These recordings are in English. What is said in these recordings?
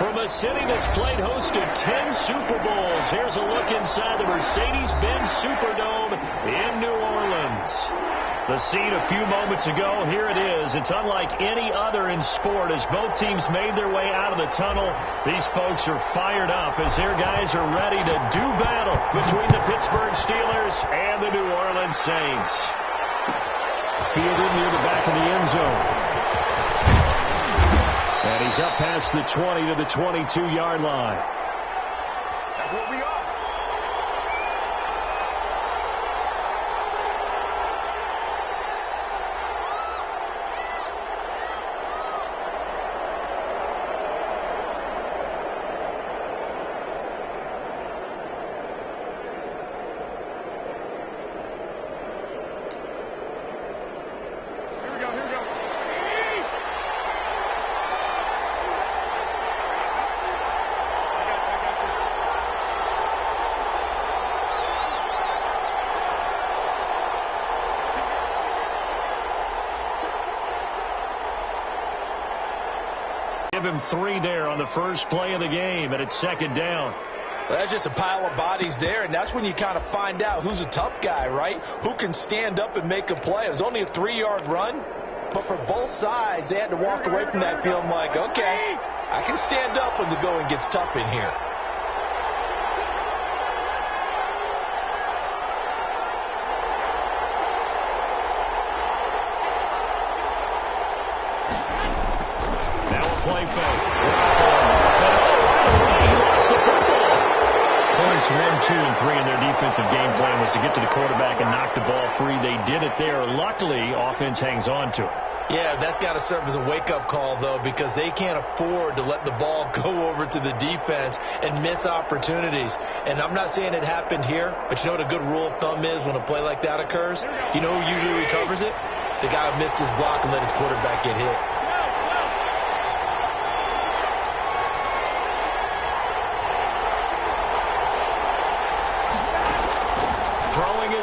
From a city that's played host to 10 Super Bowls, here's a look inside the Mercedes-Benz Superdome in New Orleans. The scene a few moments ago, here it is. It's unlike any other in sport as both teams made their way out of the tunnel. These folks are fired up as their guys are ready to do battle between the Pittsburgh Steelers and the New Orleans Saints. Fielded near the back of the end zone. And he's up past the 20 to the 22-yard line. That's what we are. Give him 3 there on the first play of the game, and it's second down. Well, that's just a pile of bodies there, and that's when you kind of find out who's a tough guy, right? Who can stand up and make a play. It was only a 3-yard run, but for both sides, they had to walk away from that feeling like, okay, I can stand up when the going gets tough in here. Play fake. But right away, he lost the football. Points 1, 2, and 3 in their defensive game plan was to get to the quarterback and knock the ball free. They did it there. Luckily, offense hangs on to it. Yeah, that's got to serve as a wake-up call, though, because they can't afford to let the ball go over to the defense and miss opportunities. And I'm not saying it happened here, but you know what a good rule of thumb is when a play like that occurs? You know who usually recovers it? The guy who missed his block and let his quarterback get hit.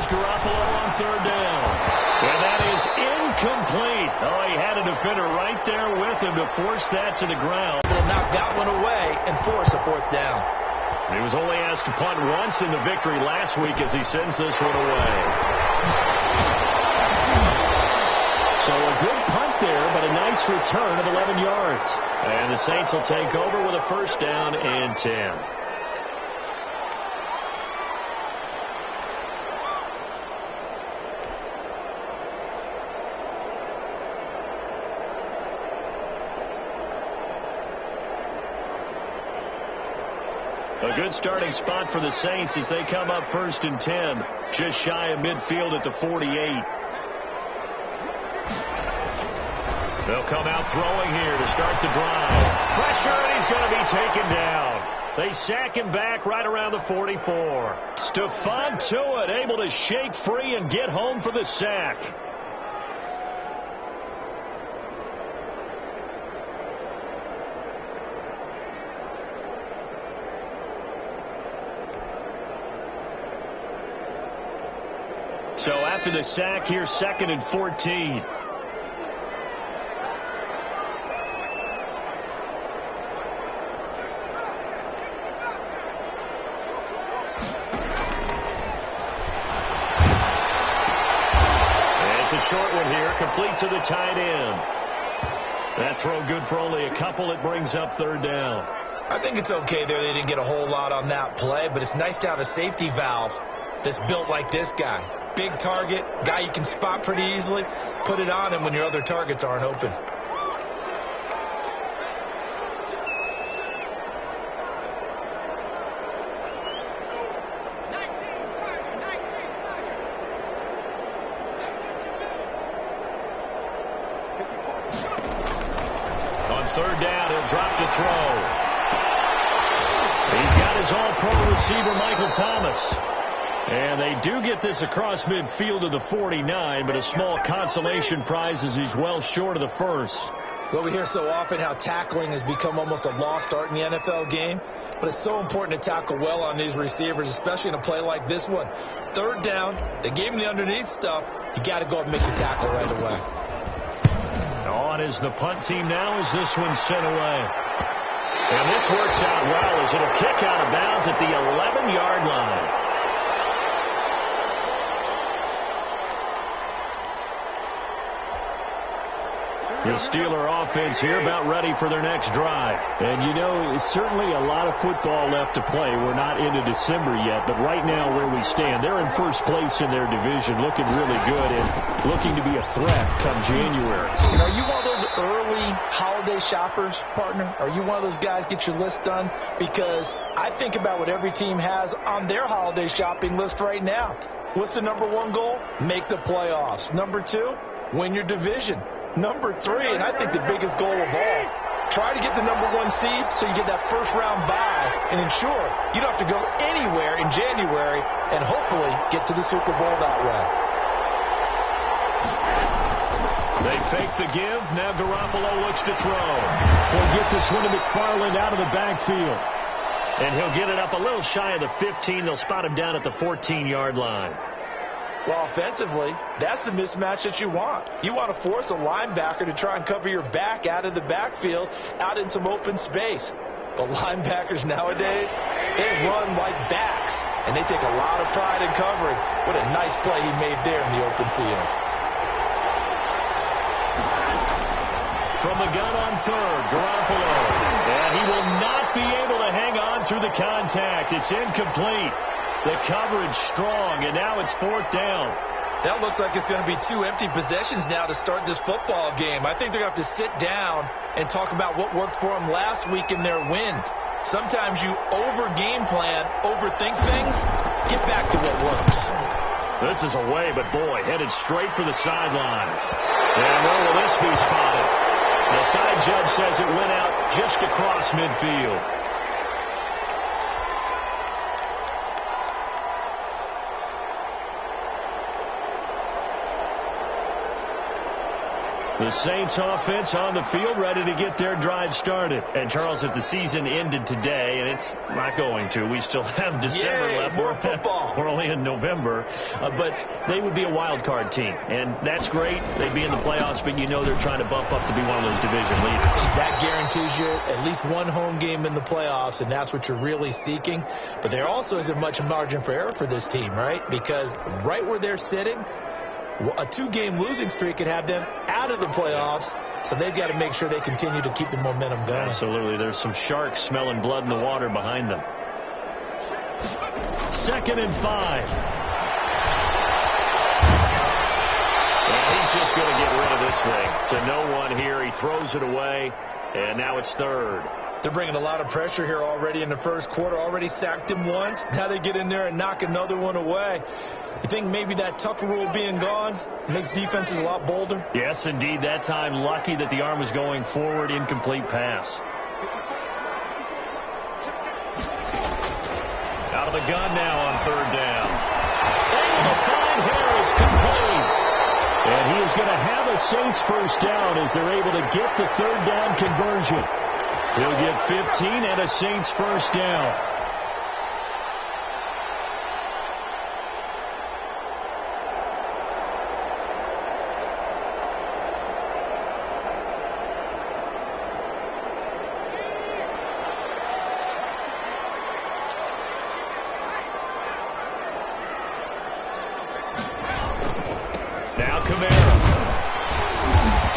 Garoppolo on third down. And that is incomplete. Oh, he had a defender right there with him to force that to the ground. He'll knock that one away and force a 4th down. He was only asked to punt once in the victory last week as he sends this one away. So a good punt there, but a nice return of 11 yards. And the Saints will take over with a first down and 10. A good starting spot for the Saints as they come up first and 10, just shy of midfield at the 48. They'll come out throwing here to start the drive. Pressure, and he's going to be taken down. They sack him back right around the 44. Stephon Tuitt able to shake free and get home for the sack. So after the sack, here's 2nd and 14. It's a short one here, complete to the tight end. That throw good for only a couple. It brings up third down. I think it's okay there. They didn't get a whole lot on that play, but it's nice to have a safety valve that's built like this guy. Big target, guy you can spot pretty easily. Put it on him when your other targets aren't open. On third down, he'll drop to throw. He's got his all-pro receiver, Michael Thomas. And they do get this across midfield to the 49, but a small consolation prize as he's well short of the first. Well, we hear so often how tackling has become almost a lost art in the NFL game, but it's so important to tackle well on these receivers, especially in a play like this one. Third down, they gave him the underneath stuff. You got to go up and make the tackle right away. On is the punt team now as this one's sent away. And this works out well as it'll kick out of bounds at the 11-yard line. The Steeler offense here about ready for their next drive. And, you know, it's certainly a lot of football left to play. We're not into December yet, but right now where we stand, they're in first place in their division, looking really good and looking to be a threat come January. You know, are you one of those early holiday shoppers, partner? Are you one of those guys get your list done? Because I think about what every team has on their holiday shopping list right now. What's the number one goal? Make the playoffs. Number two, win your division. Number three, and I think the biggest goal of all, try to get the number one seed so you get that first round bye and ensure you don't have to go anywhere in January and hopefully get to the Super Bowl that way. They fake the give. Now Garoppolo looks to throw. He'll get this one to McFarland out of the backfield. And he'll get it up a little shy of the 15. They'll spot him down at the 14-yard line. Well, offensively, that's the mismatch that you want. You want to force a linebacker to try and cover your back out of the backfield, out in some open space. But linebackers nowadays, they run like backs, and they take a lot of pride in covering. What a nice play he made there in the open field. From the gun on third, Garoppolo. And he will not be able to hang on through the contact. It's incomplete. The coverage strong, and now it's fourth down. That looks like it's going to be two empty possessions now to start this football game. I think they're going to have to sit down and talk about what worked for them last week in their win. Sometimes you over-game plan, overthink things, get back to what works. This is away, but boy, headed straight for the sidelines. And where will this be spotted? The side judge says it went out just across midfield. The Saints offense on the field ready to get their drive started. And, Charles, if the season ended today, and it's not going to, we still have December left. More football. We're only in November. But they would be a wild card team. And that's great. They'd be in the playoffs, but you know they're trying to bump up to be one of those division leaders. That guarantees you at least one home game in the playoffs, and that's what you're really seeking. But there also isn't much margin for error for this team, right? Because right where they're sitting, a two-game losing streak could have them out of the playoffs, so they've got to make sure they continue to keep the momentum going. Absolutely. There's some sharks smelling blood in the water behind them. 2nd and 5. And he's just going to get rid of this thing. To no one here. He throws it away, and now it's third. They're bringing a lot of pressure here already in the first quarter. Already sacked him once. Now they get in there and knock another one away. You think maybe that Tucker rule being gone makes defenses a lot bolder? Yes, indeed. That time, lucky that the arm was going forward. Incomplete pass. Out of the gun now on third down. Able to find Harris, complete. And he is going to have a Saints first down as they're able to get the third down conversion. He'll get 15 and a Saints first down. Now Kamara.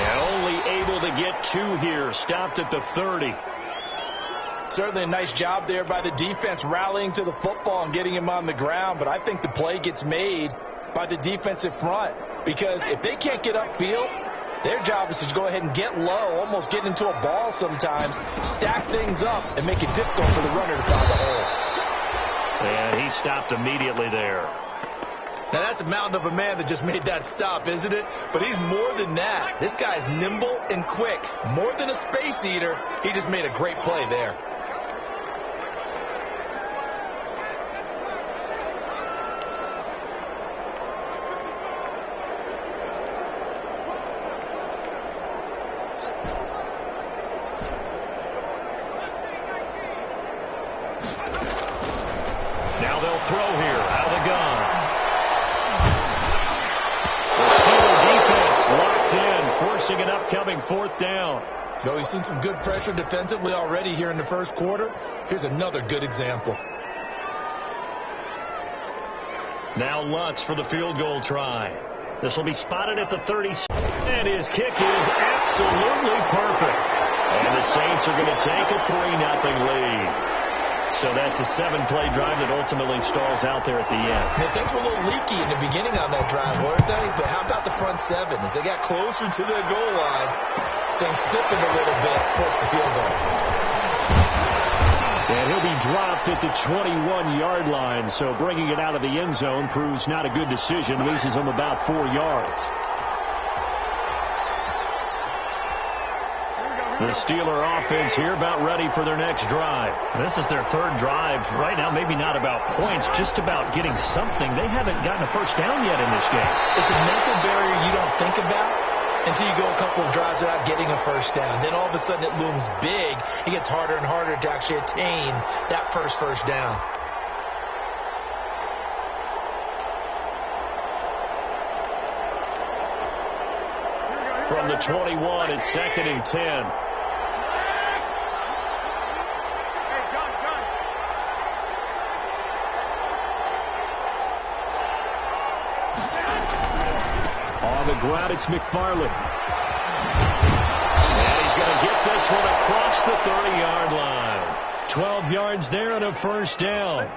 And only able to get 2 here. Stopped at the 30. Certainly a nice job there by the defense rallying to the football and getting him on the ground. But I think the play gets made by the defensive front. Because if they can't get upfield, their job is to go ahead and get low, almost get into a ball sometimes, stack things up, and make it difficult for the runner to find the hole. And he stopped immediately there. Now, that's a mountain of a man that just made that stop, isn't it? But he's more than that. This guy's nimble and quick. More than a space eater, he just made a great play there. Now they'll throw here out of the gun. Locked in, forcing an upcoming fourth down. Though we've seen some good pressure defensively already here in the first quarter, here's another good example. Now Lutz for the field goal try. This will be spotted at the 30. And his kick is absolutely perfect. And the Saints are going to take a 3-0 lead. So that's a 7-play drive that ultimately stalls out there at the end. Yeah, things were a little leaky in the beginning on that drive, weren't they? But how about the front seven? As they got closer to the goal line, things stiffened a little bit, forced the field goal. And he'll be dropped at the 21-yard line. So bringing it out of the end zone proves not a good decision. Loses him about 4 yards. The Steeler offense here about ready for their next drive. This is their third drive. Right now, maybe not about points, just about getting something. They haven't gotten a first down yet in this game. It's a mental barrier you don't think about until you go a couple of drives without getting a first down. Then all of a sudden it looms big. It gets harder and harder to actually attain that first down. From the 21, it's 2nd and 10. On the ground, it's McFarland. And he's going to get this one across the 30-yard line. 12 yards there and a first down.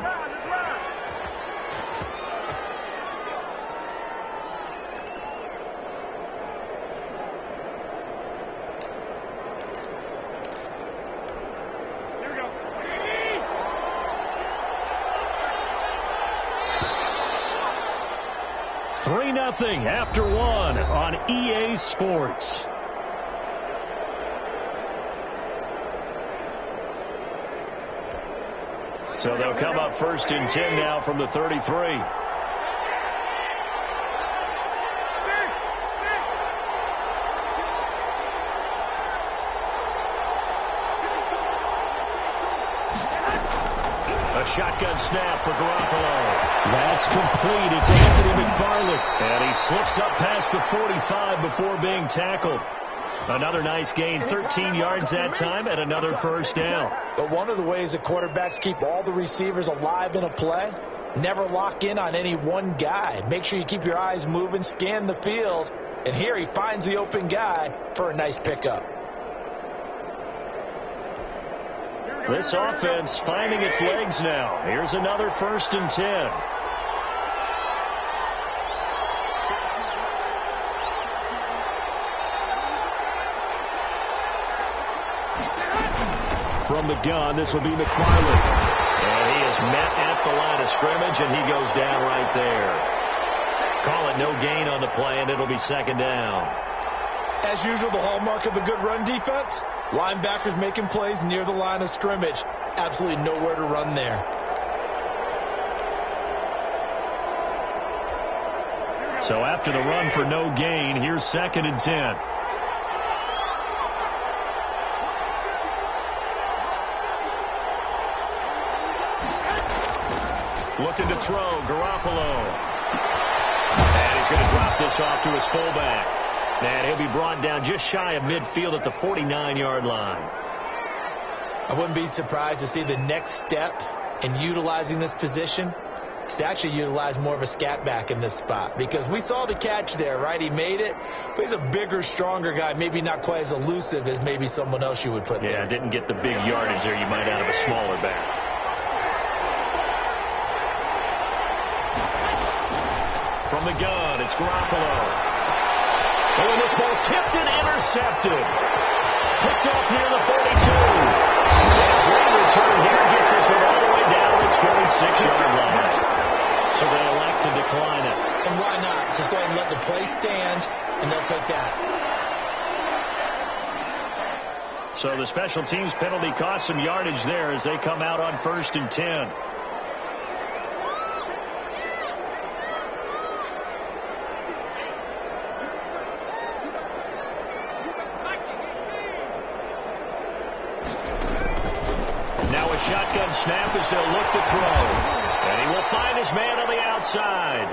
After one on EA Sports. So they'll come up 1st and 10 now from the 33. A shotgun snap for Garoppolo. That's complete. It's Anthony McFarland. And he slips up past the 45 before being tackled. Another nice gain, 13 yards that time, and another first down. But one of the ways that quarterbacks keep all the receivers alive in a play, never lock in on any one guy. Make sure you keep your eyes moving, scan the field. And here he finds the open guy for a nice pickup. This offense finding its legs now. Here's another 1st and 10. From the gun, this will be McFarland. And he is met at the line of scrimmage, and he goes down right there. Call it no gain on the play, and it'll be 2nd down. As usual, the hallmark of a good run defense, linebackers making plays near the line of scrimmage. Absolutely nowhere to run there. So after the run for no gain, here's 2nd and 10. Looking to throw, Garoppolo. And he's going to drop this off to his fullback. And he'll be brought down just shy of midfield at the 49-yard line. I wouldn't be surprised to see the next step in utilizing this position is to actually utilize more of a scat back in this spot. Because we saw the catch there, right? He made it. But he's a bigger, stronger guy. Maybe not quite as elusive as maybe someone else you would put there. Yeah, didn't get the big yardage there you might out of a smaller back. From the gun, it's Garoppolo. Oh, and this ball's tipped and intercepted. Picked off near the 42. And great return here gets this one all the way down the 26-yard line. So they elect to decline it. And why not? Just go ahead and let the play stand, and they'll take that. So the special teams penalty cost some yardage there as they come out on 1st and 10. Shotgun snap as they'll look to throw. And he will find his man on the outside.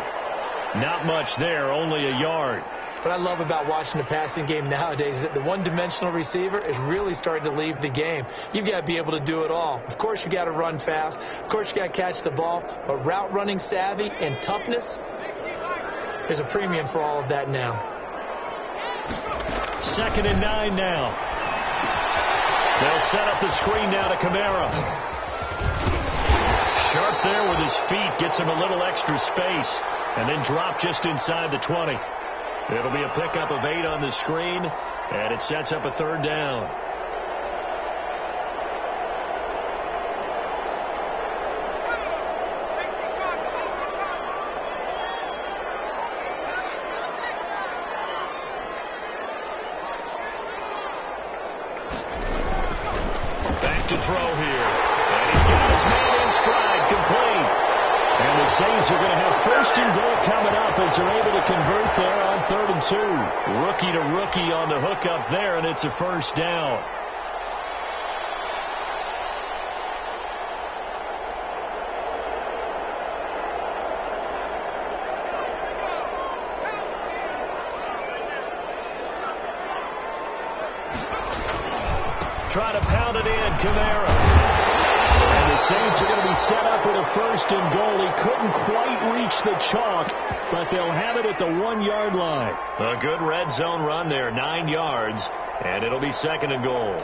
Not much there, only a yard. What I love about watching the passing game nowadays is that the one-dimensional receiver is really starting to leave the game. You've got to be able to do it all. Of course, you got to run fast. Of course, you got to catch the ball. But route running savvy and toughness, there's a premium for all of that now. 2nd and 9 now. They'll set up the screen now to Kamara. Sharp there with his feet. Gets him a little extra space. And then drop just inside the 20. It'll be a pickup of 8 on the screen, and it sets up a 3rd down. Back to throw here. And he's got his man in stride, complete. And the Saints are going to have 1st and goal coming up as they're able to convert there on 3rd and 2. Rookie to rookie on the hookup there, and it's a 1st down. Try to pound it in, Kamara. And the Saints are going to be set up with a 1st and goal. He couldn't quite reach the chalk, but they'll have it at the 1-yard line. A good red zone run there, 9 yards, and it'll be 2nd and goal.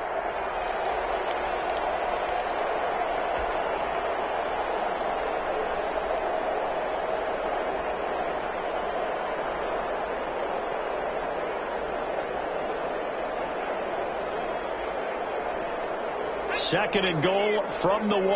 Second and goal from the 1.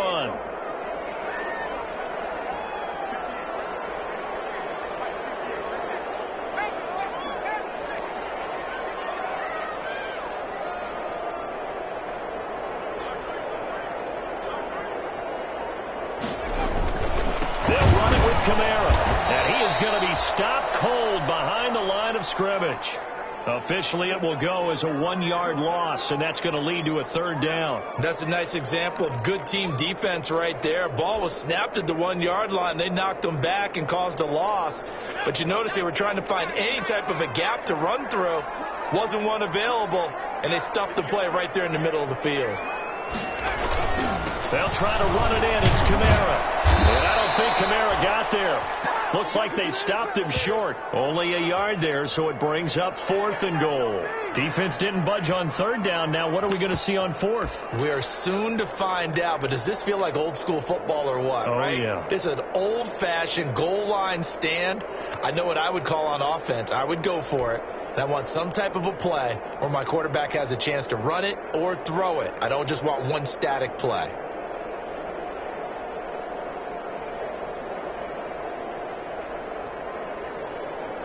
They'll run it with Kamara. And he is going to be stopped cold behind the line of scrimmage. Officially, it will go as a 1-yard loss, and that's going to lead to a 3rd down. That's a nice example of good team defense right there. Ball was snapped at the 1-yard line. They knocked them back and caused a loss. But you notice they were trying to find any type of a gap to run through. Wasn't one available, and they stuffed the play right there in the middle of the field. They'll try to run it in. It's Kamara. And I don't think Kamara got there. Looks like they stopped him short. Only a yard there, so it brings up 4th and goal. Defense didn't budge on 3rd down. Now what are we going to see on 4th? We are soon to find out, but does this feel like old school football or what? Oh, right? Yeah. It's an old-fashioned goal line stand. I know what I would call on offense. I would go for it. And I want some type of a play where my quarterback has a chance to run it or throw it. I don't just want one static play.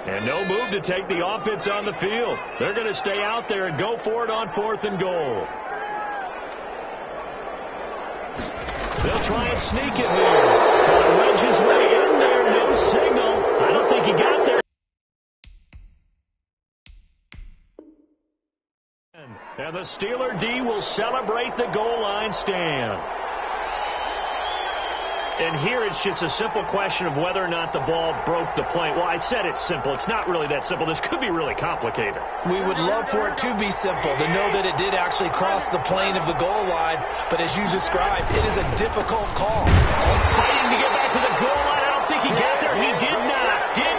And no move to take the offense on the field. They're going to stay out there and go for it on 4th and goal. They'll try and sneak it here. Try to wedge his way in there. No signal. I don't think he got there. And the Steeler D will celebrate the goal line stand. And here it's just a simple question of whether or not the ball broke the plane. Well, I said it's simple. It's not really that simple. This could be really complicated. We would love for it to be simple, to know that it did actually cross the plane of the goal line. But as you described, it is a difficult call. Fighting to get back to the goal line. I don't think he got there. He did not get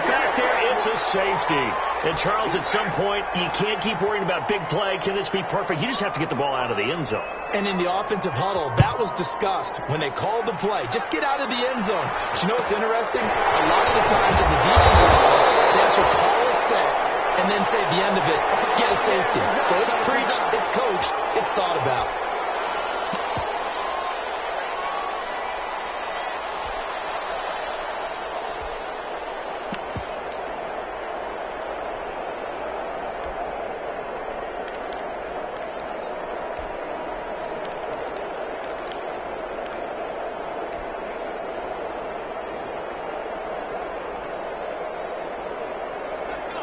back there. It's a safety. And, Charles, at some point, you can't keep worrying about big play. Can this be perfect? You just have to get the ball out of the end zone. And in the offensive huddle, that was discussed when they called the play. Just get out of the end zone. But you know what's interesting? A lot of the times in the defensive huddle, they actually call a set and then say at the end of it, get a safety. So it's preached, it's coached, it's thought about.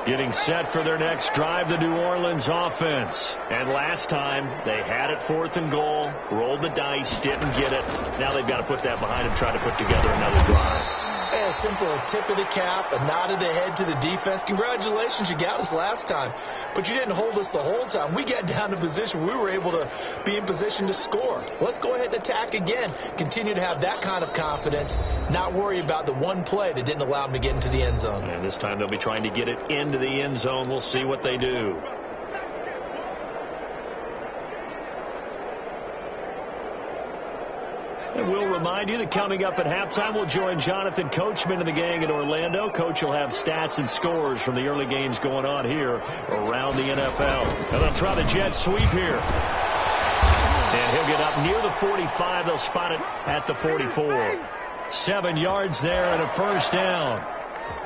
Getting set for their next drive, the New Orleans offense. And last time, they had it 4th and goal, rolled the dice, didn't get it. Now they've got to put that behind them, try to put together another drive. A simple tip of the cap, a nod of the head to the defense. Congratulations, you got us last time, but you didn't hold us the whole time. We got down to position. We were able to be in position to score. Let's go ahead and attack again. Continue to have that kind of confidence, not worry about the one play that didn't allow them to get into the end zone. And this time they'll be trying to get it into the end zone. We'll see what they do. And we'll remind you that coming up at halftime, we'll join Jonathan Coachman and the gang in Orlando. Coach will have stats and scores from the early games going on here around the NFL. And they'll try the jet sweep here. And he'll get up near the 45. They'll spot it at the 44. 7 yards there and a first down.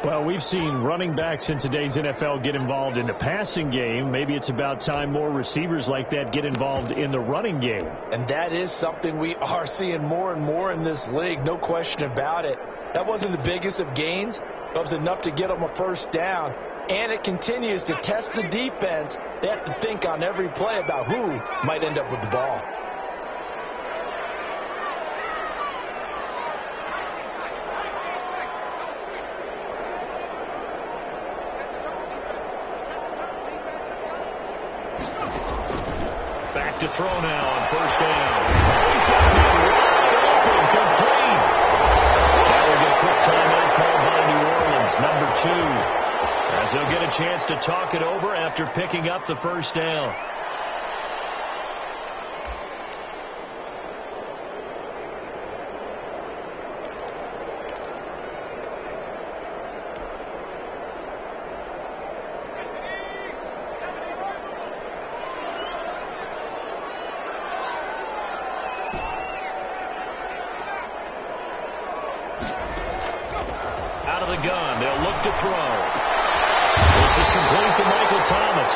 Well, we've seen running backs in today's NFL get involved in the passing game. Maybe it's about time more receivers like that get involved in the running game. And that is something we are seeing more and more in this league, no question about it. That wasn't the biggest of gains. That was enough to get them a first down. And it continues to test the defense. They have to think on every play about who might end up with the ball. Back to throw now on first down. He's got to be wide open, complete. Now we'll get a quick timeout called by New Orleans, number 2. As they'll get a chance to talk it over after picking up the first down. Out of the gun, they'll look to throw. This is complete to Michael Thomas.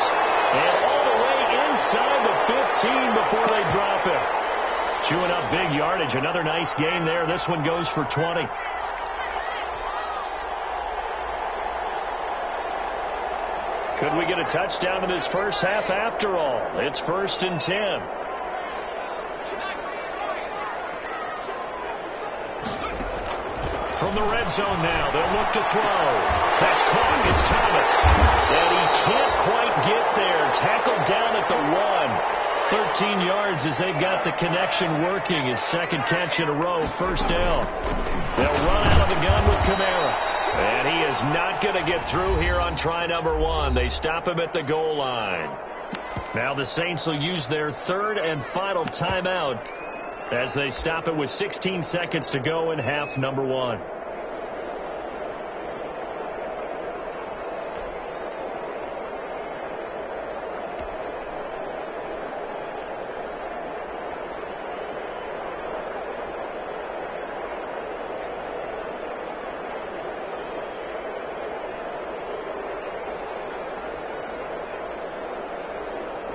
And all the way inside the 15 before they drop it. Chewing up big yardage. Another nice gain there. This one goes for 20. Could we get a touchdown in this first half after all? It's 1st and 10. From the red zone now, they'll look to throw. That's caught. It's Thomas. And he can't quite get there. Tackled down at the 1. 13 yards as they've got the connection working. His second catch in a row. First down. They'll run out of the gun with Kamara. And he is not going to get through here on try number 1. They stop him at the goal line. Now the Saints will use their third and final timeout as they stop it with 16 seconds to go in half number 1.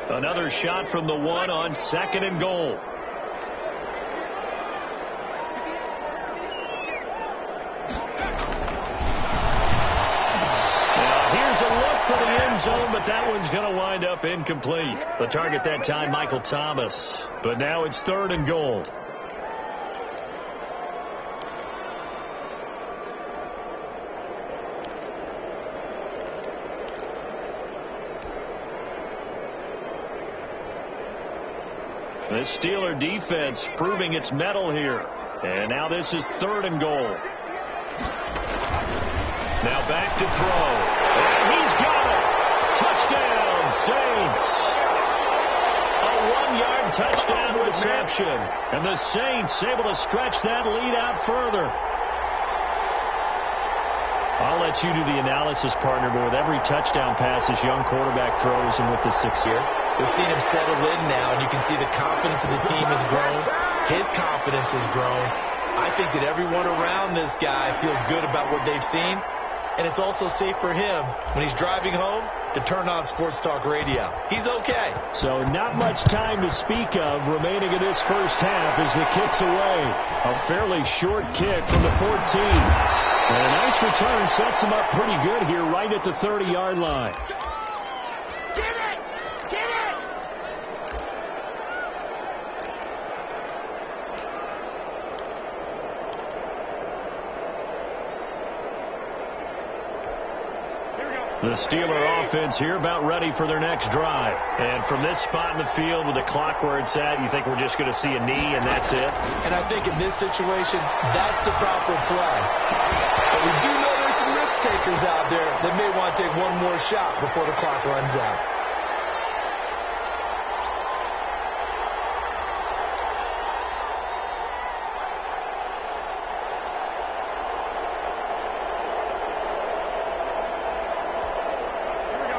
Another shot from the 1 on 2nd and goal. Now here's a look for the end zone, but that one's going to wind up incomplete. The target that time, Michael Thomas. But now it's 3rd and goal. The Steeler defense proving its mettle here. And now this is 3rd and goal. Now back to throw. And he's got it. Touchdown, Saints. A 1-yard touchdown reception. And the Saints able to stretch that lead out further. I'll let you do the analysis, partner, but with every touchdown pass this young quarterback throws and with the 6th year, we've seen him settle in now, and you can see the confidence of the team has grown. His confidence has grown. I think that everyone around this guy feels good about what they've seen, and it's also safe for him when he's driving home to turn on Sports Talk Radio. He's okay. So not much time to speak of remaining in this first half as the kick's away. A fairly short kick from the 14. And a nice return sets him up pretty good here right at the 30-yard line. The Steeler offense here about ready for their next drive. And from this spot in the field with the clock where it's at, you think we're just going to see a knee and that's it? And I think in this situation, that's the proper play. But we do know there's some risk takers out there that may want to take one more shot before the clock runs out.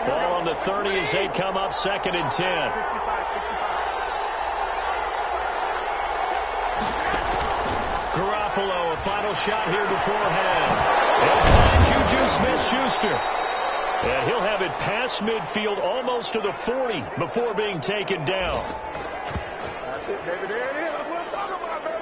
Ball on the 30 as they come up 2nd and 10. Garoppolo, a final shot here beforehand. And Juju Smith-Schuster. And he'll have it past midfield almost to the 40 before being taken down. That's it, baby. There it is. That's what I'm talking about, baby.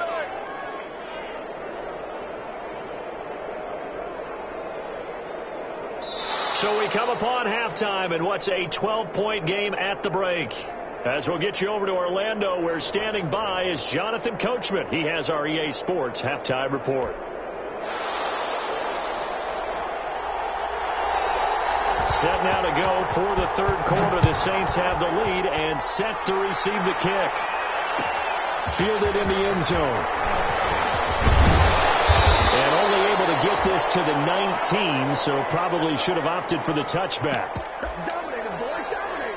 So we come upon halftime in what's a 12-point game at the break. As we'll get you over to Orlando, where standing by is Jonathan Coachman. He has our EA Sports halftime report. Set now to go for the third quarter. The Saints have the lead and set to receive the kick. Fielded in the end zone. And only able to get this to the 19, so probably should have opted for the touchback. Dominated, boys, dominated.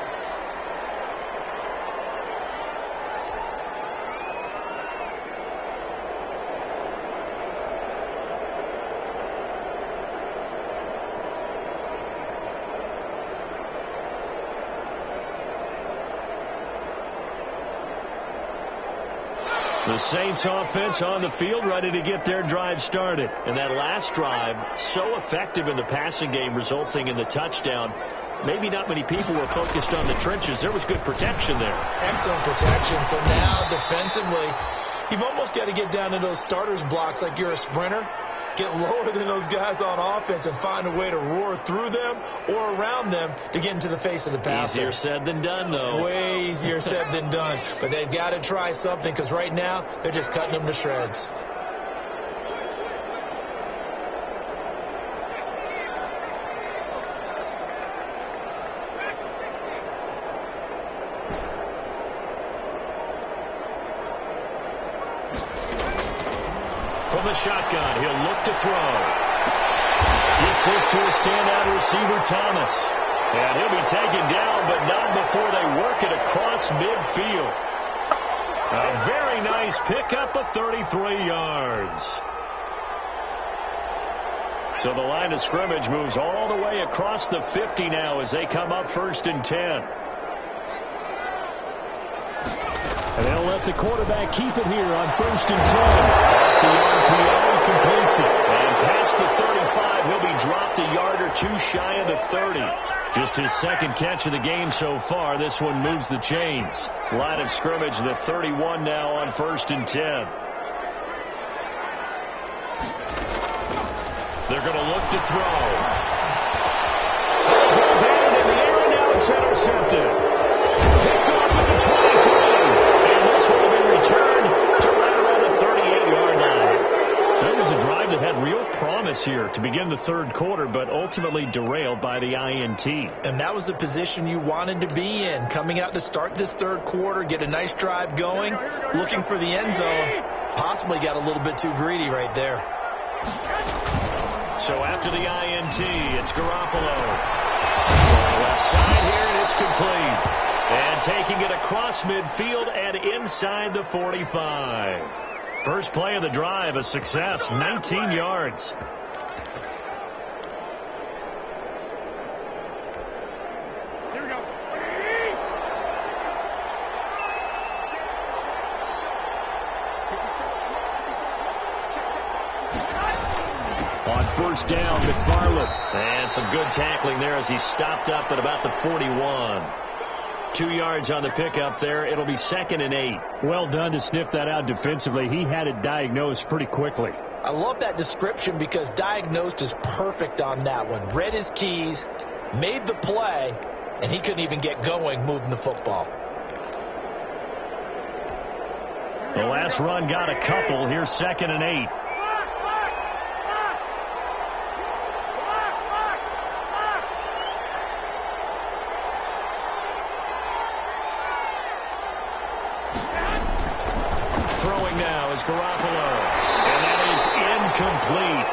The Saints offense on the field ready to get their drive started. And that last drive, so effective in the passing game, resulting in the touchdown. Maybe not many people were focused on the trenches. There was good protection there. Excellent protection. So now defensively, you've almost got to get down to those starters blocks like you're a sprinter. Get lower than those guys on offense and find a way to roar through them or around them to get into the face of the passer. Easier said than done, though. Way easier said than done. But they've got to try something because right now they're just cutting them to shreds. From the shotgun, he'll look to throw. Gets this to a standout receiver, Thomas. And he'll be taken down, but not before they work it across midfield. A very nice pickup of 33 yards. So the line of scrimmage moves all the way across the 50 now as they come up 1st and 10. And they'll let the quarterback keep it here on 1st and 10. Off the RPO, he completes it. And past the 35, he'll be dropped a yard or two shy of the 30. Just his second catch of the game so far. This one moves the chains. Line of scrimmage, the 31 now on 1st and 10. They're going to look to throw. Batted in the air, and now it's intercepted. Picked off at the 23. And this will be returned to right around the 38-yard line. So it was a drive that had real promise here to begin the third quarter, but ultimately derailed by the INT. And that was the position you wanted to be in. Coming out to start this third quarter, get a nice drive going, looking for the end zone. Possibly got a little bit too greedy right there. So after the INT, it's Garoppolo. Left side here, and it's complete. And taking it across midfield and inside the 45. First play of the drive, a success, 19 yards. Here we go. On 1st down, McFarland. And some good tackling there as he stopped up at about the 41. 2 yards on the pickup there. It'll be 2nd and 8. Well done to sniff that out defensively. He had it diagnosed pretty quickly. I love that description because diagnosed is perfect on that one. Read his keys, made the play, and he couldn't even get going moving the football. The last run got a couple. Here's 2nd and 8. throwing now is Garoppolo. And that is incomplete.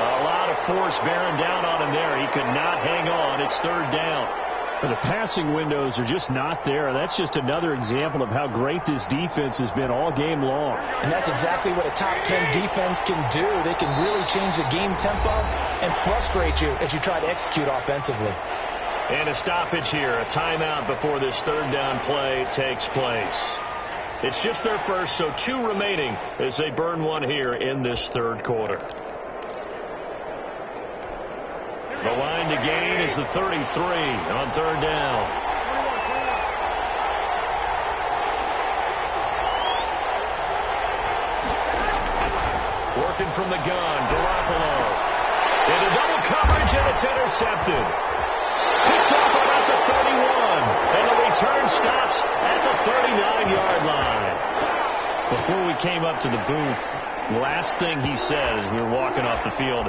A lot of force bearing down on him there. He could not hang on. It's third down. The passing windows are just not there. That's just another example of how great this defense has been all game long. And that's exactly what a top 10 defense can do. They can really change the game tempo and frustrate you as you try to execute offensively. And a stoppage here, a timeout before this third down play takes place. It's just their first, so 2 remaining as they burn one here in this third quarter. The line to gain is the 33 on third down. Working from the gun, Garoppolo. Into double coverage, and it's intercepted. Picked off about the 31, and the return stops at the 39-yard line. Before we came up to the booth, last thing he said as we were walking off the field,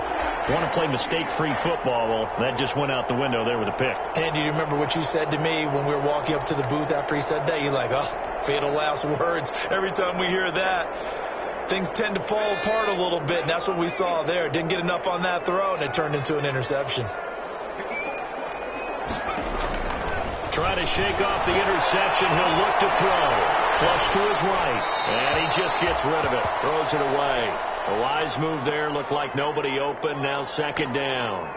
want to play mistake-free football. Well, that just went out the window there with a pick. And do you remember what you said to me when we were walking up to the booth after he said that? You're like, oh, fatal last words. Every time we hear that, things tend to fall apart a little bit, and that's what we saw there. Didn't get enough on that throw, and it turned into an interception. Trying to shake off the interception. He'll look to throw. Flush to his right. And he just gets rid of it. Throws it away. A wise move there. Looked like nobody open. Now second down.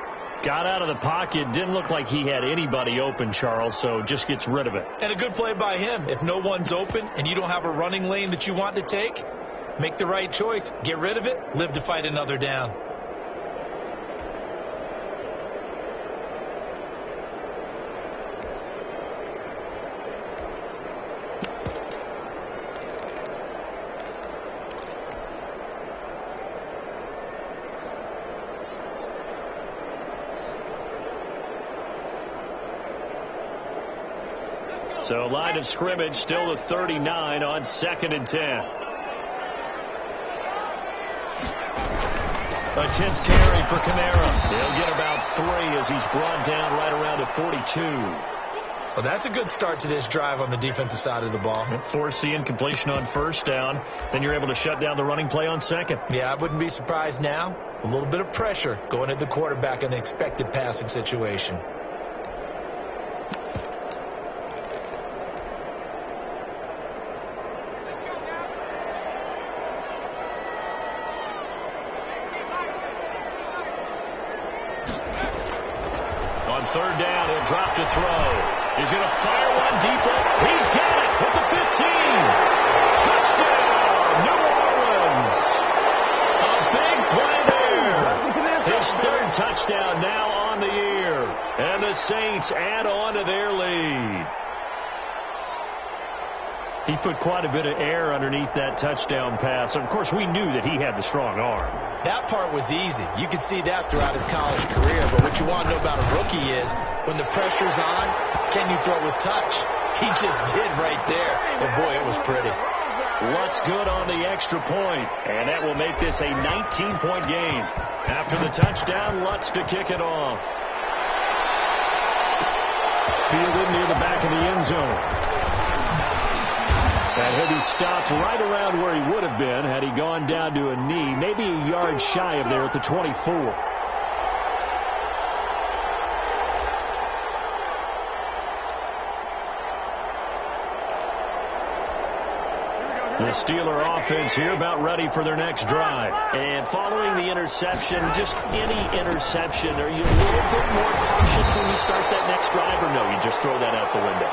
Got out of the pocket. Didn't look like he had anybody open, Charles, so just gets rid of it. And a good play by him. If no one's open and you don't have a running lane that you want to take, make the right choice. Get rid of it. Live to fight another down. So line of scrimmage still the 39 on 2nd and 10. A 10th carry for Kamara. He'll get about 3 as he's brought down right around the 42. Well, that's a good start to this drive on the defensive side of the ball. Force the incompletion on first down. Then you're able to shut down the running play on second. Yeah, I wouldn't be surprised now. A little bit of pressure going at the quarterback in an expected passing situation. Third down, he'll drop to throw. He's going to fire one deep right. He's got it at the 15. Touchdown, New Orleans. A big play there. His third touchdown now on the year. And the Saints add on to their lead. He put quite a bit of air underneath that touchdown pass. Of course, we knew that he had the strong arm. That part was easy. You could see that throughout his college career. But what you want to know about a rookie is when the pressure's on, can you throw with touch? He just did right there. And, boy, it was pretty. Lutz good on the extra point. And that will make this a 19-point game. After the touchdown, Lutz to kick it off. Fielded near the back of the end zone. And he'll be stopped right around where he would have been had he gone down to a knee, maybe a yard shy of there at the 24. The Steeler offense here about ready for their next drive. And following the interception, just any interception, are you a little bit more cautious when you start that next drive, or no, you just throw that out the window?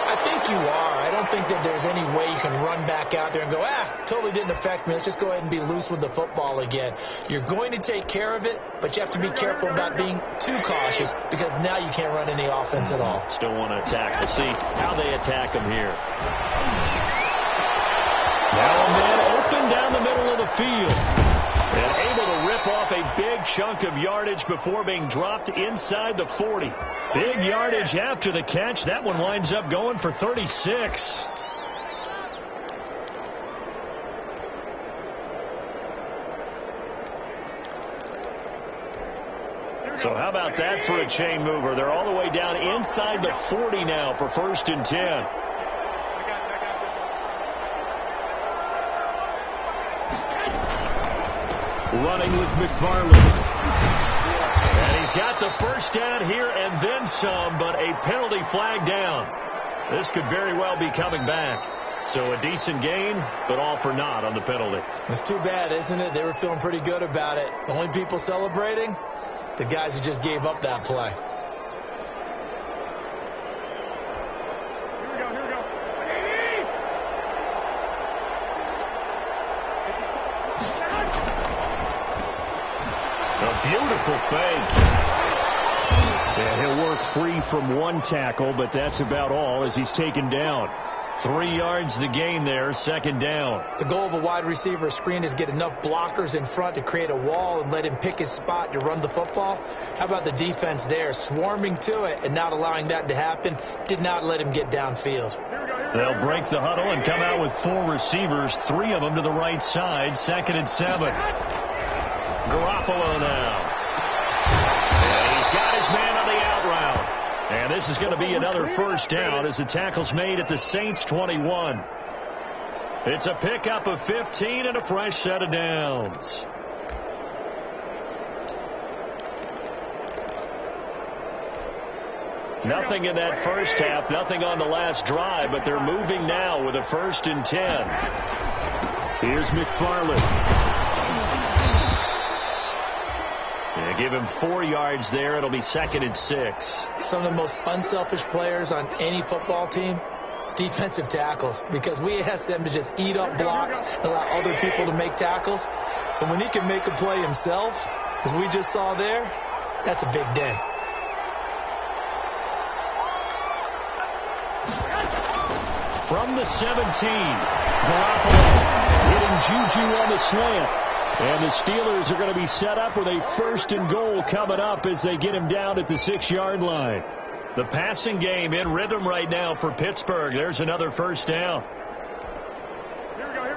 I think you are. I don't think that there's any way you can run back out there and go, totally didn't affect me. Let's just go ahead and be loose with the football again. You're going to take care of it, but you have to be careful about being too cautious because now you can't run any offense at all. Still want to attack. We'll see how they attack him here. Now a man open down the middle of the field. And able to rip off a big chunk of yardage before being dropped inside the 40. Big yardage after the catch. That one winds up going for 36. So how about that for a chain mover? They're all the way down inside the 40 now for 1st and 10. running with McFarland. And he's got the first down here and then some, but a penalty flag down. This could very well be coming back. So a decent gain, but all for naught on the penalty. It's too bad, isn't it? They were feeling pretty good about it. The only people celebrating, the guys who just gave up that play. Here we go. A beautiful fake. And he'll work free from one tackle, but that's about all as he's taken down. 3 yards the gain there, second down. The goal of a wide receiver screen is get enough blockers in front to create a wall and let him pick his spot to run the football. How about the defense there, swarming to it and not allowing that to happen? Did not let him get downfield. They'll break the huddle and come out with 4 receivers, 3 of them to the right side, 2nd and 7. Garoppolo now. And he's got his man on the out route. And this is going to be another first down as the tackle's made at the Saints' 21. It's a pickup of 15 and a fresh set of downs. Nothing in that first half, nothing on the last drive, but they're moving now with a 1st and 10. Here's McFarland. Yeah, give him 4 yards there. It'll be 2nd and 6. Some of the most unselfish players on any football team, defensive tackles, because we ask them to just eat up blocks and allow other people to make tackles. And when he can make a play himself, as we just saw there, that's a big day. From the 17, Garoppolo hitting Juju on the slant. And the Steelers are going to be set up with a 1st and goal coming up as they get him down at the 6-yard line. The passing game in rhythm right now for Pittsburgh. There's another first down. Here we go. 13.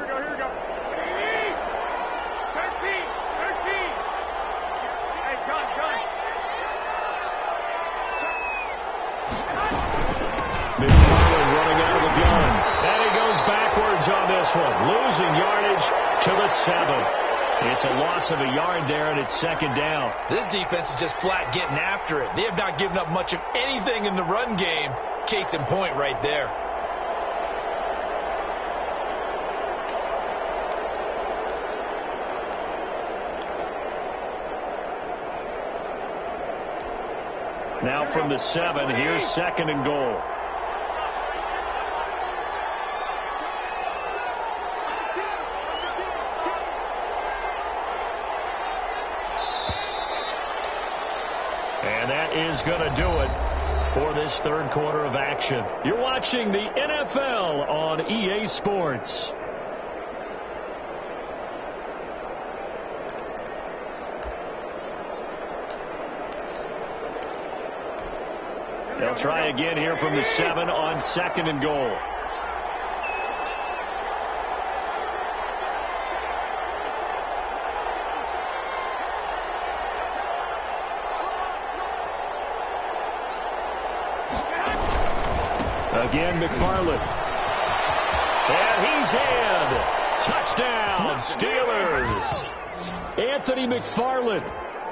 Hey, gun. McFarland running out of the gun. And he goes backwards on this one. Losing yardage to the 7. It's a loss of a yard there, and it's 2nd down. This defense is just flat getting after it. They have not given up much of anything in the run game. Case in point right there. Now from the 7, here's 2nd and goal. And that is going to do it for this 3rd quarter of action. You're watching the NFL on EA Sports. They'll try again here from the 7 on 2nd and goal. Again, McFarland. And he's in. Touchdown, Steelers. Anthony McFarland.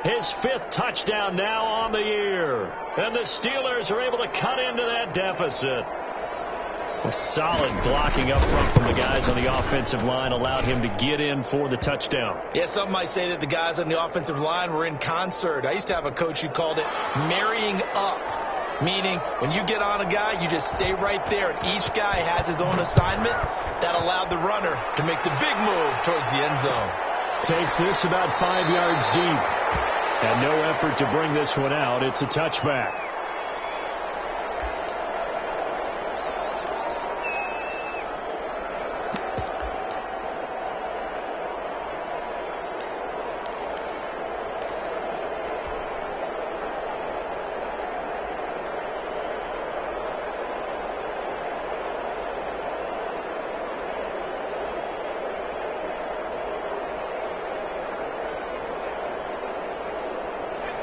His 5th touchdown now on the year. And the Steelers are able to cut into that deficit. A solid blocking up front from the guys on the offensive line allowed him to get in for the touchdown. Yeah, some might say that the guys on the offensive line were in concert. I used to have a coach who called it marrying up, meaning when you get on a guy, you just stay right there, and each guy has his own assignment. That allowed the runner to make the big move towards the end zone. Takes this about 5 yards deep. And no effort to bring this one out. It's a touchback.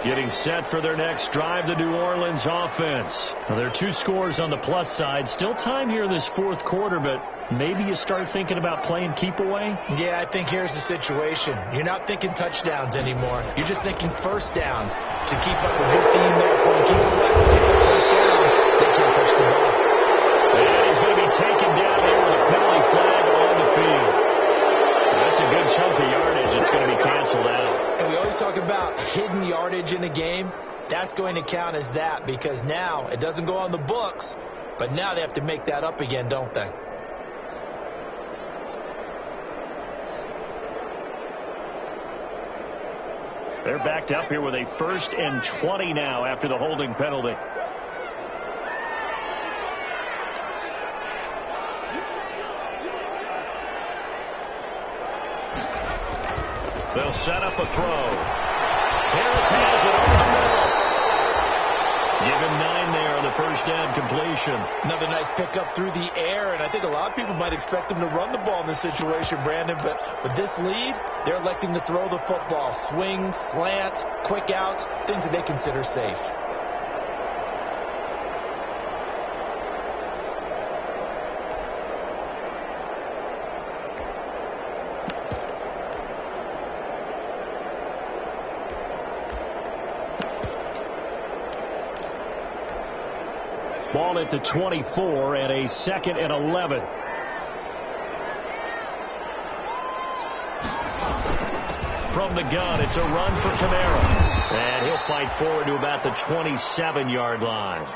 Getting set for their next drive, the New Orleans offense. Well, there are 2 scores on the plus side. Still time here in this 4th quarter, but maybe you start thinking about playing keep away? Yeah, I think here's the situation. You're not thinking touchdowns anymore. You're just thinking first downs. To keep up with your theme there, playing keep away. First downs, they can't touch the ball. And he's going to be taken down here with a penalty flag on the field. That's a good chunk of yardage. It's going to be canceled out. And we always talk about hidden yardage in a game. That's going to count as that because now it doesn't go on the books, but now they have to make that up again, don't they? They're backed up here with a 1st and 20 now after the holding penalty. They'll set up a throw. Harris has it over the middle. Give him 9 there on the first down completion. Another nice pickup through the air, and I think a lot of people might expect them to run the ball in this situation, Brandon, but with this lead, they're electing to throw the football. Swings, slants, quick outs, things that they consider safe. Ball at the 24 and a 2nd and 11. From the gun, it's a run for Kamara. And he'll fight forward to about the 27-yard line.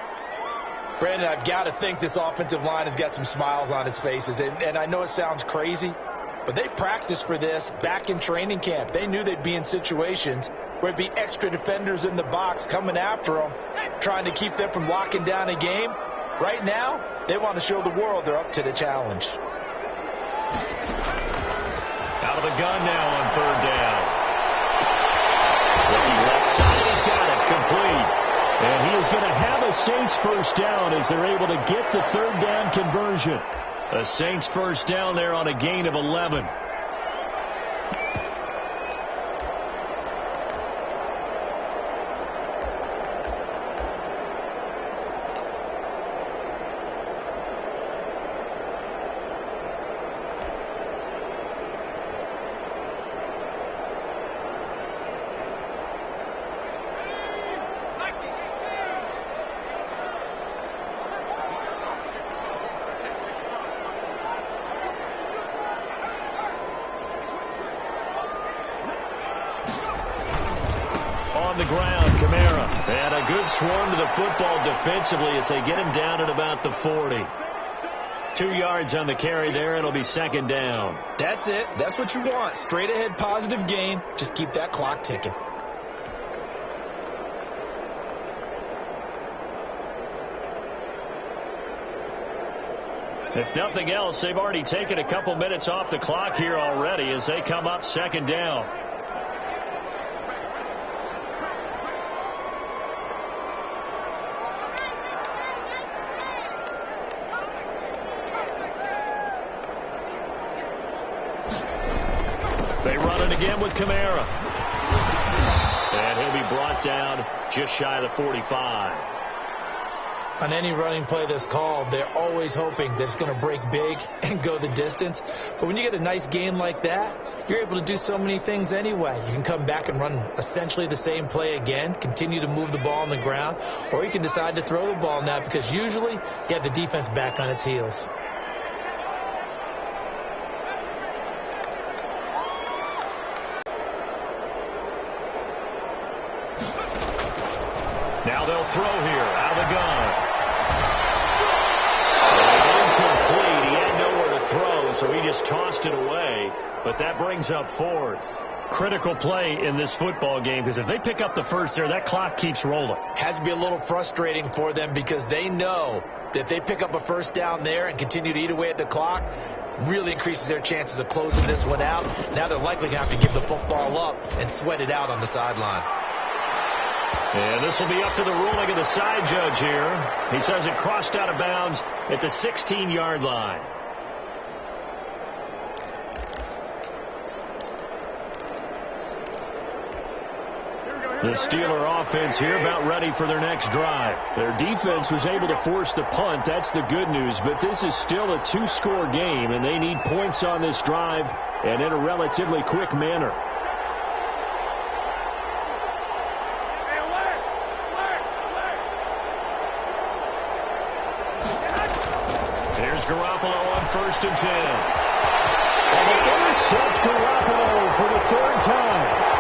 Brandon, I've got to think this offensive line has got some smiles on its faces. And I know it sounds crazy, but they practiced for this back in training camp. They knew they'd be in situations where there'd be extra defenders in the box coming after them, trying to keep them from locking down a game. Right now, they want to show the world they're up to the challenge. Out of the gun now on 3rd down. Looking left side, he's got it, complete. And he is going to have a Saints first down as they're able to get the 3rd down conversion. A Saints first down there on a gain of 11. On the ground, Kamara. And a good swarm to the football defensively as they get him down at about the 40. 2 yards on the carry there. It'll be 2nd down. That's it. That's what you want. Straight ahead, positive gain. Just keep that clock ticking. If nothing else, they've already taken a couple minutes off the clock here already as they come up 2nd down. They run it again with Kamara. And he'll be brought down just shy of the 45. On any running play that's called, they're always hoping that it's going to break big and go the distance. But when you get a nice gain like that, you're able to do so many things anyway. You can come back and run essentially the same play again, continue to move the ball on the ground, or you can decide to throw the ball now because usually you have the defense back on its heels. Now they'll throw here out of the gun. Incomplete. He had nowhere to throw, so he just tossed it away. But that brings up 4th. Critical play in this football game because if they pick up the first there, that clock keeps rolling. Has to be a little frustrating for them because they know that if they pick up a first down there and continue to eat away at the clock, really increases their chances of closing this one out. Now they're likely going to have to give the football up and sweat it out on the sideline. And this will be up to the ruling of the side judge here. He says it crossed out of bounds at the 16-yard line. Here we go. The Steeler offense here about ready for their next drive. Their defense was able to force the punt. That's the good news. But this is still a two-score game, and they need points on this drive and in a relatively quick manner. Here's Garoppolo on 1st and 10. And they intercept Garoppolo for the 3rd time.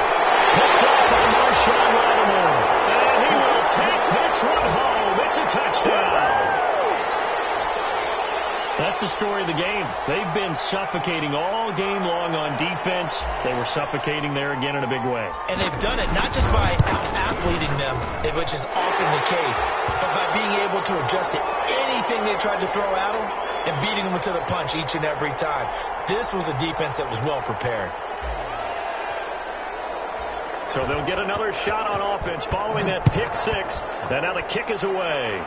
Picked up by Marshawn Lattimore. And he will take this one home. It's a touchdown. That's the story of the game. They've been suffocating all game long on defense. They were suffocating there again in a big way. And they've done it not just by out-athleting them, which is often the case, but by being able to adjust to anything they tried to throw at them and beating them to the punch each and every time. This was a defense that was well prepared. So they'll get another shot on offense following that pick six. And now the kick is away.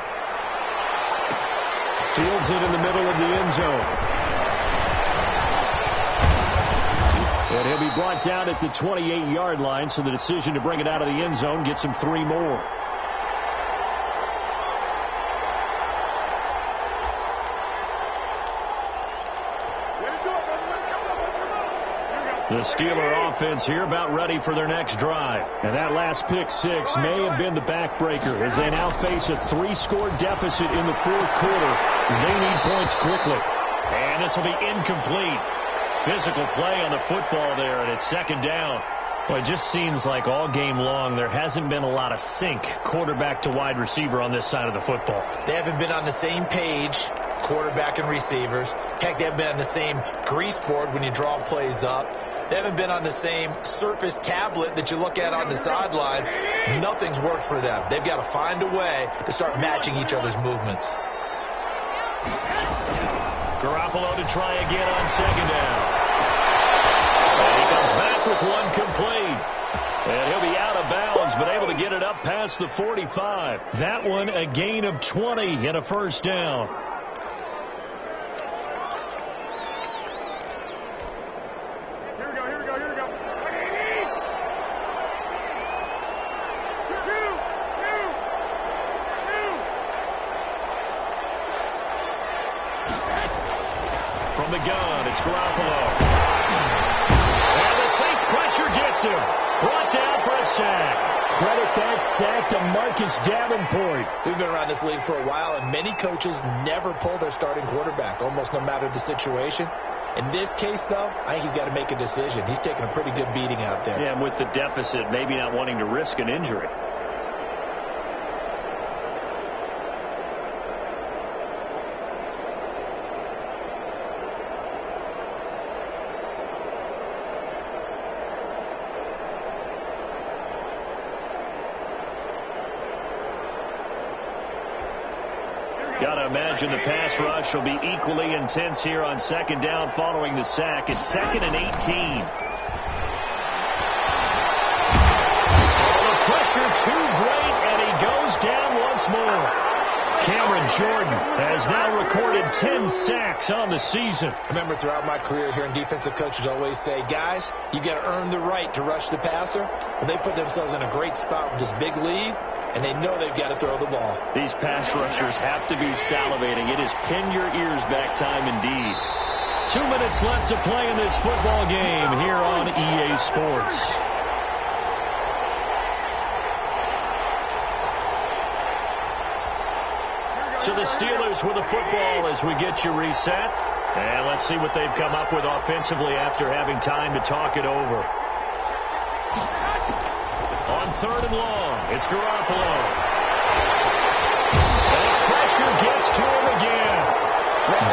Fields it in the middle of the end zone. And he'll be brought down at the 28-yard line, so the decision to bring it out of the end zone gets him 3 more. The Steeler offense here about ready for their next drive. And that last pick six may have been the backbreaker as they now face a 3-score deficit in the 4th quarter. They need points quickly. And this will be incomplete. Physical play on the football there, and it's 2nd down. Well, it just seems like all game long there hasn't been a lot of sync quarterback to wide receiver on this side of the football. They haven't been on the same page, quarterback and receivers. Heck, they haven't been on the same grease board when you draw plays up. They haven't been on the same Surface tablet that you look at on the sidelines. Nothing's worked for them. They've got to find a way to start matching each other's movements. Garoppolo to try again on 2nd down. And he comes back with one complete. And he'll be out of bounds, but able to get it up past the 45. That one a gain of 20 and a 1st down. From the gun, it's Garoppolo. And the Saints pressure gets him. Brought down for a sack. Credit that sack to Marcus Davenport. We've been around this league for a while, and many coaches never pull their starting quarterback, almost no matter the situation. In this case, though, I think he's got to make a decision. He's taking a pretty good beating out there. Yeah, and with the deficit, maybe not wanting to risk an injury. Got to imagine the pass rush will be equally intense here on 2nd down following the sack. It's 2nd and 18. Oh, the pressure too great, and he goes down once more. Cameron Jordan has now recorded 10 sacks on the season. I remember throughout my career hearing defensive coaches always say, guys, you got to earn the right to rush the passer. But they put themselves in a great spot with this big lead, and they know they've got to throw the ball. These pass rushers have to be salivating. It is pin your ears back time indeed. 2 minutes left to play in this football game here on EA Sports. So the Steelers with the football as we get you reset. And let's see what they've come up with offensively after having time to talk it over. On 3rd and long, it's Garoppolo. And pressure gets to him again.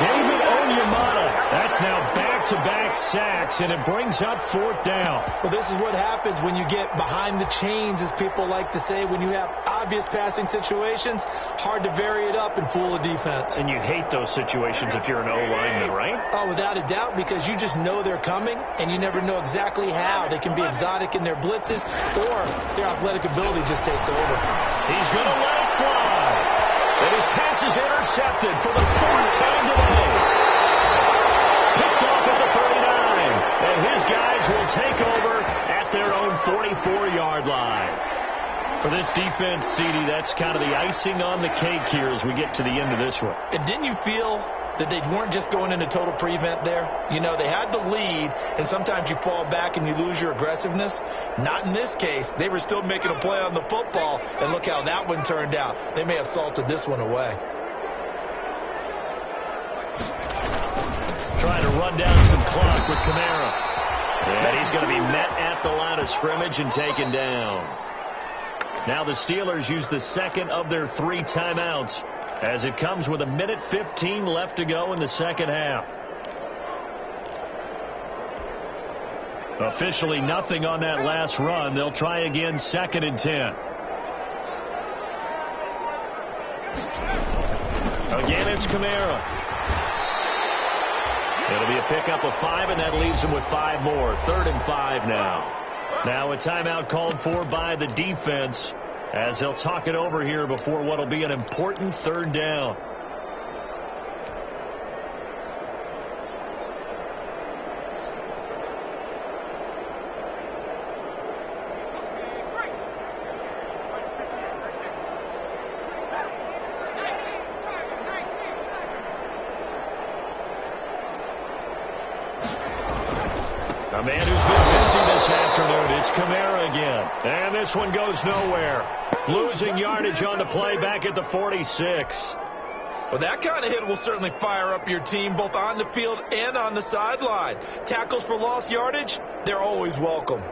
David Onyemata. That's now back-to-back sacks, and it brings up 4th down. Well, this is what happens when you get behind the chains, as people like to say. When you have obvious passing situations, hard to vary it up and fool a defense. And you hate those situations if you're an O-lineman, right? Oh, without a doubt, because you just know they're coming, and you never know exactly how. They can be exotic in their blitzes, or their athletic ability just takes over. He's going to let it fly. And his pass is intercepted for the 4th time today. Picked off at the 39. And his guys will take over at their own 44-yard line. For this defense, CD, that's kind of the icing on the cake here as we get to the end of this one. And didn't you feel that they weren't just going into total prevent there? You know, they had the lead, and sometimes you fall back and you lose your aggressiveness. Not in this case. They were still making a play on the football, and look how that one turned out. They may have salted this one away. Trying to run down some clock with Kamara. And he's going to be met at the line of scrimmage and taken down. Now the Steelers use the second of their 3 timeouts as it comes with 1:15 left to go in the second half. Officially nothing on that last run. They'll try again, 2nd and 10. Again, it's Kamara. It'll be a pickup of 5, and that leaves them with 5 more. 3rd and 5 now. Now a timeout called for by the defense as they'll talk it over here before what will be an important 3rd down. A man who's been busy this afternoon, it's Kamara again. And this one goes nowhere. Losing yardage on the play back at the 46. Well, that kind of hit will certainly fire up your team both on the field and on the sideline. Tackles for lost yardage, they're always welcome.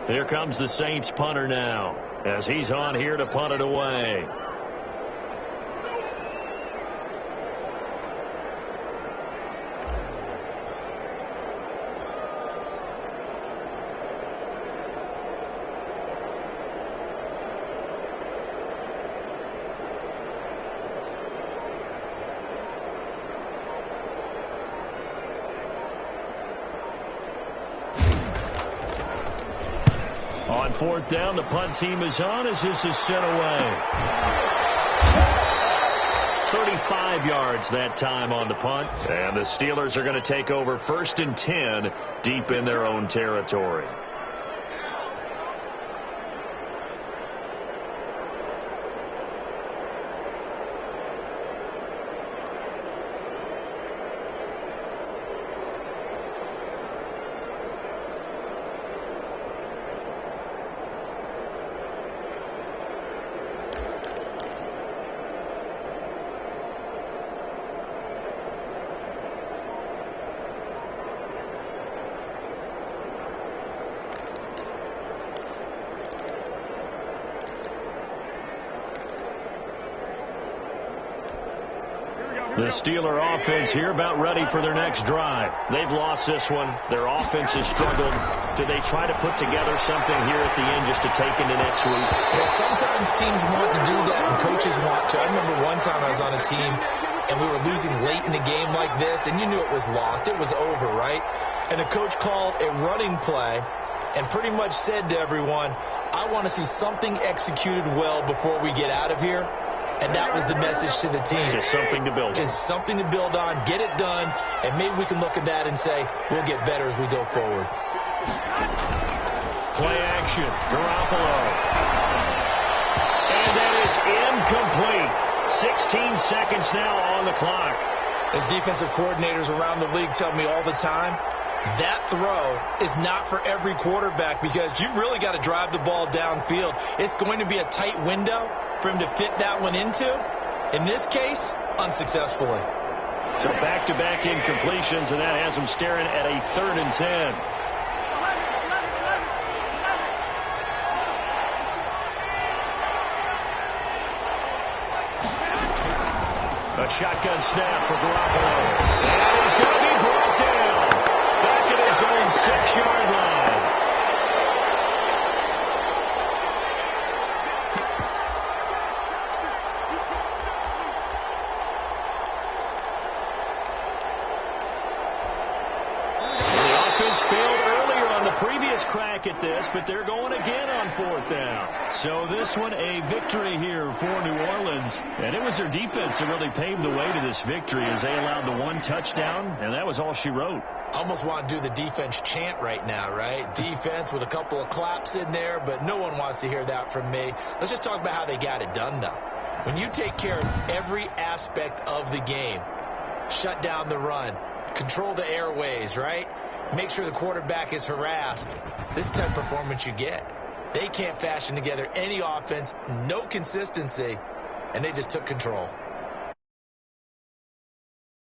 Here comes the Saints punter now as he's on here to punt it away. On 4th down, the punt team is on as this is sent away. 35 yards that time on the punt. And the Steelers are going to take over 1st and 10 deep in their own territory. The Steeler offense here about ready for their next drive. They've lost this one. Their offense has struggled. Do they try to put together something here at the end just to take into next week? Yeah, sometimes teams want to do that and coaches want to. I remember one time I was on a team and we were losing late in the game like this, and you knew it was lost. It was over, right? And the coach called a running play and pretty much said to everyone, I want to see something executed well before we get out of here. And that was the message to the team. Just something to build on. Just something to build on, get it done, and maybe we can look at that and say, we'll get better as we go forward. Play action, Garoppolo. And that is incomplete. 16 seconds now on the clock. As defensive coordinators around the league tell me all the time, that throw is not for every quarterback because you've really got to drive the ball downfield. It's going to be a tight window for him to fit that one into. In this case, unsuccessfully. So back-to-back incompletions, and that has him staring at a 3rd and 10. A shotgun snap for Garoppolo. And he's going to be brought down. Back at his own 6-yard line. previous crack at this, but they're going again on 4th down. So this one a victory here for New Orleans. And it was their defense that really paved the way to this victory as they allowed the 1 touchdown, and that was all she wrote. Almost want to do the defense chant right now, right? Defense with a couple of claps in there, but no one wants to hear that from me. Let's just talk about how they got it done, though. When you take care of every aspect of the game, shut down the run, control the airways, right? Make sure the quarterback is harassed. This type of performance you get. They can't fashion together any offense, no consistency, and they just took control.